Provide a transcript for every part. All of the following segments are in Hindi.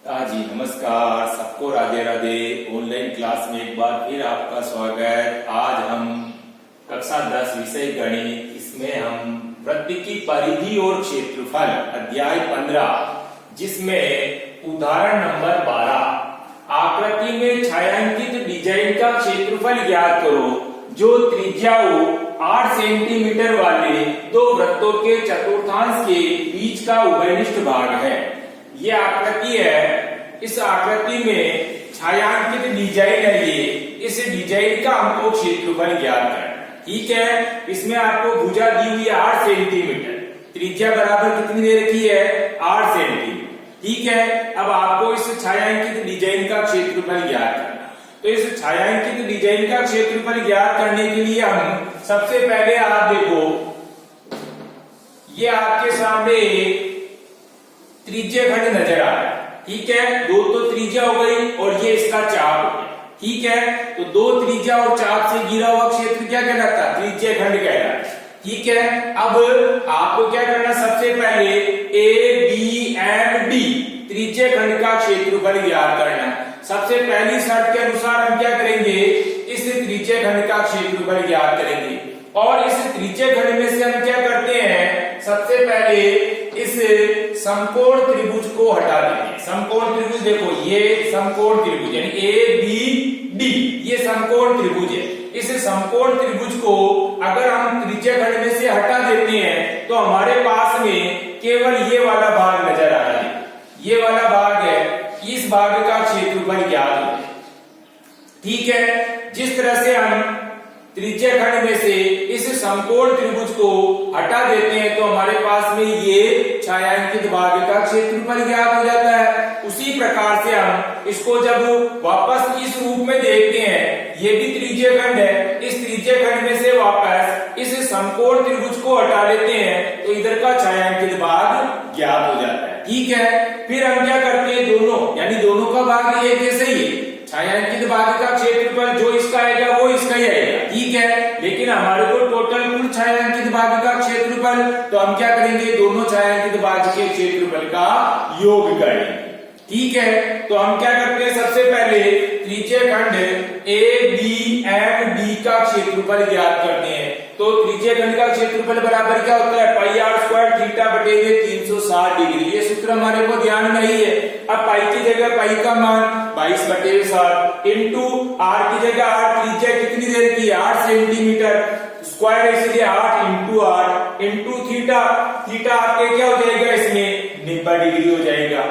हाँ जी, नमस्कार सबको, राधे राधे। ऑनलाइन क्लास में एक बार फिर आपका स्वागत। आज हम कक्षा 10 विषय गणित, इसमें हम वृत्त की परिधि और क्षेत्रफल अध्याय 15, जिसमें उदाहरण नंबर 12 आकृति में छायांकित डिजाइन का क्षेत्रफल ज्ञात करो जो त्रिज्या 8 सेंटीमीटर वाले दो वृत्तों के चतुर्थांश के बीच का उभयनिष्ठ भाग है। ये आकृति है। इस आकृति में छायांकित डिजाइन है। ये इस डिजाइन का हमको क्षेत्रफल ज्ञात करना है। ठीक है, इसमें आपको भुजा दी हुई है 8 सेंटीमीटर, त्रिज्या बराबर कितनी दे रखी है 8 सेंटीमीटर। ठीक है, अब आपको इस छायांकित डिजाइन का क्षेत्रफल ज्ञात करना। तो इस छायांकित डिजाइन का क्षेत्रफल ज्ञात करने के लिए हम सबसे पहले आप देखो, ये आपके सामने त्रिज्या खंड नजर आ रहा है। ठीक है, दो तो त्रिज्या हो गई और ये इसका चाप हो गया। ठीक है, तो दो त्रिज्या और चाप से घिरा हुआ क्षेत्र क्या कहलाता है? त्रिज्या खंड कहलाता है। ठीक है, अब आपको क्या करना, सबसे पहले ए बी एंड डी त्रिज्या खंड का क्षेत्रफल ज्ञात करना। सबसे पहली शर्त के अनुसार हम क्या करेंगे, इस त्रिज्या खंड का क्षेत्रफल ज्ञात करेंगे। और इस त्रिज्या खंड में से हम क्या करते हैं, सबसे पहले इस समकोण त्रिभुज को हटा देते हैं। समकोण त्रिभुज देखो, ये समकोण त्रिभुज यानी ए बी डी, ये समकोण त्रिभुज है। इस समकोण त्रिभुज को अगर हम त्रिज्या खंड में से हटा देते हैं तो हमारे पास में केवल ये वाला भाग नजर आ रहा है। ये वाला भाग है, इस भाग का क्षेत्रफल ज्ञात हो। ठीक है, जिस तरह से हम त्रिज्या खंड में से इस समकोण त्रिभुज को हटा देते हैं तो हमारे पास में ये छायांकित भाग का क्षेत्रफल ज्ञात हो जाता है। उसी प्रकार से हम इसको जब वापस इस रूप में देखते हैं, ये भी त्रिज्या खंड है, इस त्रिज्या खंड में से वापस इस समकोण त्रिभुज को हटा लेते हैं तो इधर का छायांकित भाग ज्ञात हो जाता है। ठीक है, फिर हम क्या करते हैं, दोनों यानी दोनों का भाग एक जैसे ही, छायांकित भाग का क्षेत्रफल जो इसका आएगा वो इसका ही आएगा। ठीक है, लेकिन हमारे को टोटल कुल छायांकित भाग का क्षेत्रफल, तो हम क्या करेंगे, दोनों छायांकित भाग के क्षेत्रफल का योग करेंगे। ठीक है, तो हम क्या करते हैं, सबसे पहले त्रिज्या खंड ए बी एंड डी का क्षेत्रफल ज्ञात करते हैं। तो त्रिज्या खंड का क्षेत्रफल बराबर क्या होता है, पाई आर स्क्वायर थीटा बटे 360 डिग्री। ये सूत्र हमारे को ध्यान नहीं है। अब पाई की जगह पाई का मान 22/7 इंटू आर की जगह आर, त्रिज्या कितनी देर की 8 सेंटीमीटर, स्क्वायर इसलिए 8 इंटू 8 इंटू थीटा। थीटा आपके क्या हो जाएगा, इसमें 90 डिग्री हो जाएगा।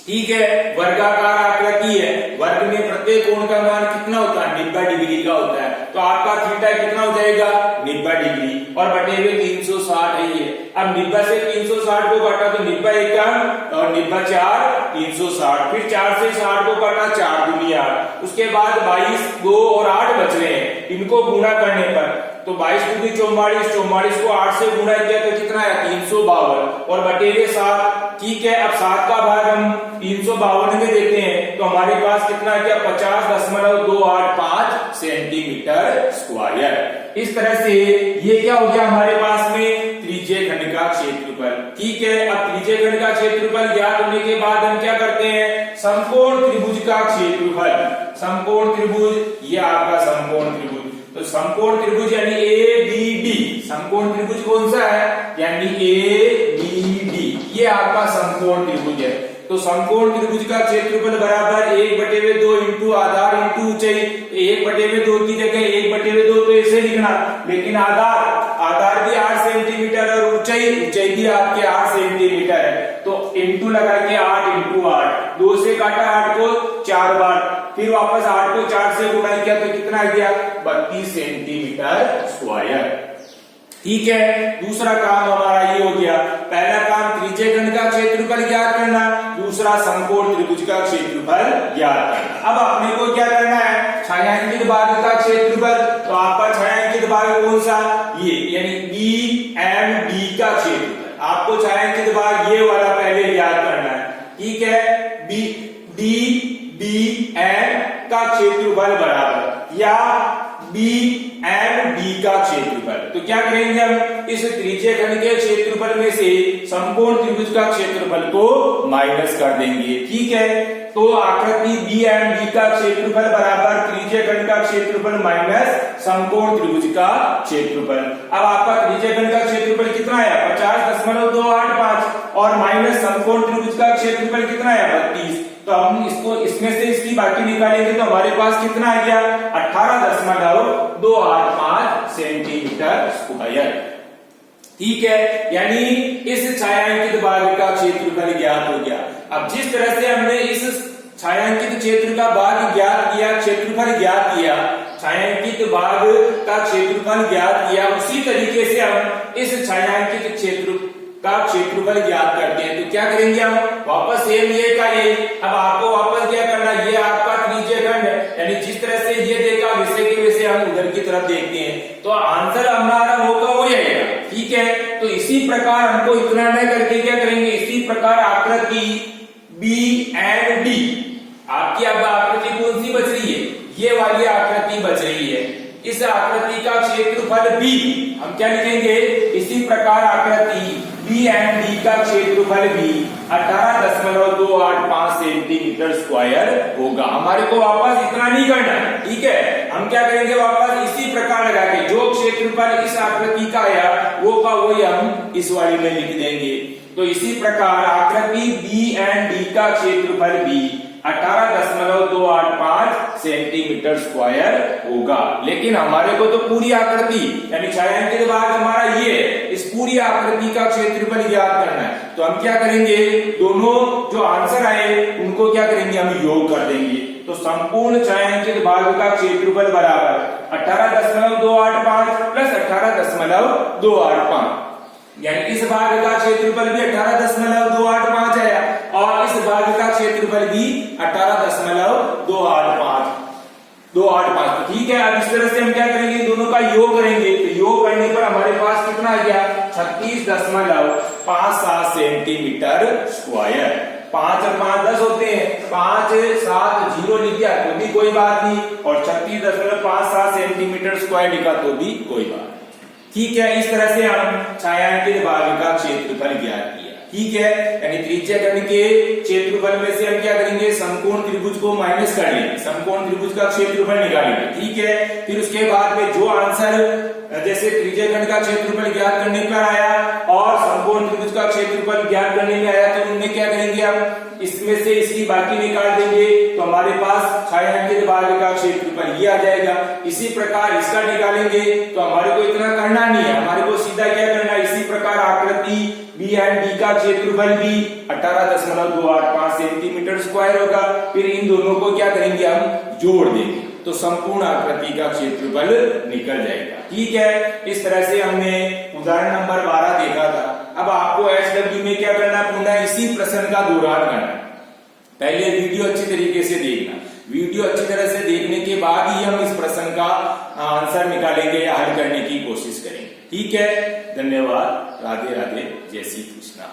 ठीक है, वर्गाकार आकृति है, वर्ग में प्रत्येक कोण का मान कितना होता है, 90 डिग्री का होता है। तो आपका थीटा कितना हो जाएगा, 90 डिग्री, और बटे हुए 360 है ये। अब 90 से 360 को काटा तो 90 एकम और 90 4 360, फिर 4 से 60 को काटा 4 दूनी 8, उसके बाद 22 2 और 8 बच रहे हैं। इनको गुणा करने पर तो 22 दूनी 44, 44 को 8 से गुणा किया तो कितना है 352 और बटे हुए 7। ठीक है, अब 7 का भाग हम 352 में देते हैं तो हमारे पास कितना है, क्या 50.285 सेंटीमीटर स्क्वायर। इस तरह से ये क्या हो गया हमारे पास में त्रिज्या खंड का क्षेत्रफल। ठीक है, अब त्रिज्या खंड का क्षेत्रफल ज्ञात होने के बाद हम क्या करते हैं, समकोण त्रिभुज का क्षेत्रफल। समकोण त्रिभुज, ये आपका समकोण त्रिभुज, तो समकोण त्रिभुज यानी ए बी डी, समकोण त्रिभुज कौन सा है, यानी ए बी डी, ये आपका समकोण त्रिभुज है। तो समकोण त्रिभुज का क्षेत्रफल बराबर 1/2 इंटू आधार इंटू ऊंचाई। 1/2 की जगह 1/2 तो ऐसे लिखना, लेकिन आधार भी 8 सेंटीमीटर और ऊंचाई भी आपके 8 सेंटीमीटर है। तो इंटू लगा के 8 इंटू 8, 2 से काटा 8 को 4 बार, फिर वापस 8 को 4 से गुणा किया तो कितना आ गया, 32 सेंटीमीटर स्क्वायर। ठीक है, दूसरा काम हमारा ये हो गया। पहला काम त्रिज्या खंड का क्षेत्रफल ज्ञात करना, दूसरा समकोण त्रिभुज का क्षेत्रफल ज्ञात करना। अब अपने को क्या करना है, छायांकित भाग का क्षेत्रफल। तो आपका छायांकित भाग कौन सा, ये यानी बी एंड डी का क्षेत्रफल। आपको छायांकित भाग ये वाला पहले ज्ञात करना है। ठीक है, बी डी बी एंड का क्षेत्रफल बराबर, या बी एंड डी का क्षेत्रफल। तो क्या करेंगे हम, इस त्रिज्यीय खंड के क्षेत्रफल में से समकोण त्रिभुज का क्षेत्रफल को माइनस कर देंगे। ठीक है, तो आकृति बी एंड डी का क्षेत्रफल बराबर त्रिज्यीय खंड का क्षेत्रफल माइनस समकोण त्रिभुज का क्षेत्रफल। अब आपका त्रिज्यीय खंड का क्षेत्रफल कितना आया, 50.285 और माइनस समकोण त्रिभुज का क्षेत्रफल कितना आया, 32। तो हम इसको इसमें से इसकी बाकी निकालेंगे तो हमारे पास कितना आ गया, 18.285 सेंटीमीटर स्क्वायर। ठीक है, यानी इस छायांकित भाग का क्षेत्रफल ज्ञात हो गया। अब जिस तरह से हमने इस छायांकित क्षेत्र का भाग ज्ञात किया, क्षेत्रफल ज्ञात किया, छायांकित भाग का क्षेत्रफल ज्ञात किया, उसी तरीके से हम इस छायांकित क्षेत्र का क्षेत्रफल ज्ञात करते हैं। तो क्या करेंगे हम, वापस सेम ये का ये, अब आपको वापस क्या करना, ये आपका त्रिज्यीय खंड है, यानी जिस तरह से ये देखा वैसे के वैसे हम उधर की तरफ देखते हैं, तो आंसर हमारा होगा वो आएगा। ठीक है, तो इसी प्रकार हमको इतना न करके क्या करेंगे, इसी प्रकार आकृति बी एंड डी, आपकी अब आकृति कौन सी बच रही है, ये वाली आकृति बच रही है। इस आकृति का क्षेत्रफल बी हम क्या लिखेंगे, इसी प्रकार आकृति बी एंड डी का क्षेत्रफल भी 18.285 सेंटीमीटर स्क्वायर होगा। हमारे को वापस इतना नहीं करना है। ठीक है, हम क्या करेंगे, वापस इसी प्रकार लगा के जो क्षेत्रफल इस आकृति का आया वो का वही हम इस वाली में लिख देंगे। तो इसी प्रकार आकृति बी एंड डी का क्षेत्रफल भी 18.285 सेंटीमीटर स्क्वायर होगा। लेकिन हमारे को तो पूरी आकृति यानी छायांकित भाग हमारा ये, इस पूरी आकृति का क्षेत्रफल ज्ञात करना है। तो हम क्या करेंगे, दोनों जो आंसर आए उनको क्या करेंगे, हम योग कर देंगे। तो संपूर्ण छायांकित भाग का क्षेत्रफल बराबर 18.285 प्लस 18.285, यानी इस भाग का क्षेत्रफल भी 18.285 आया और इस भाग का क्षेत्रफल भी 18.285। तो ठीक है, अब इस तरह से हम क्या करेंगे, दोनों का योग करेंगे। तो योग करने पर हमारे पास कितना आ गया, 36.57 सेंटीमीटर स्क्वायर। 5 और 5 10 होते हैं, 5 7 0 लिख दिया तो भी कोई बात नहीं, और 36.57 सेंटीमीटर स्क्वायर लिखा तो भी कोई बात नहीं। ठीक है, इस तरह से हम छायांकित भाग का क्षेत्रफल ज्ञात किया। ठीक है, यानी त्रिज्यीय खंड के क्षेत्रफल में से हम क्या करेंगे, समकोण त्रिभुज को माइनस कर लेंगे, समकोण त्रिभुज का क्षेत्रफल निकालेंगे। ठीक है, फिर उसके बाद में जो आंसर जैसे त्रिज्यीय खंड का क्षेत्रफल ज्ञात करने पर आया और समकोण त्रिभुज का क्षेत्रफल ज्ञात करने में आया, तो उनमें क्या करेंगे, हम इसमें से इसकी बाकी निकाल देंगे तो हमारे पास छायांकित भाग का क्षेत्रफल ये आ जाएगा। इसी प्रकार इसका निकालेंगे तो हमारे को इतना करना नहीं है, हमारे को सीधा क्या करना है, इसी प्रकार आकृति बी एंड डी का क्षेत्रफल भी 18.285 सेंटीमीटर स्क्वायर होगा। फिर इन दोनों को क्या करेंगे, हम जोड़ देंगे तो संपूर्ण आकृति का क्षेत्रफल निकल जाएगा। ठीक है, इस तरह से हमने उदाहरण नंबर 12 देखा था। अब आपको एचडब्ल्यू में क्या करना, पुनः इसी प्रश्न का दोहरान करना। पहले वीडियो अच्छी तरीके से देखना, वीडियो अच्छी तरह से देखने के बाद ही हम इस प्रश्न का आंसर निकालेंगे या हल करने की कोशिश करेंगे। ठीक है, धन्यवाद, राधे राधे, जय श्री कृष्णा।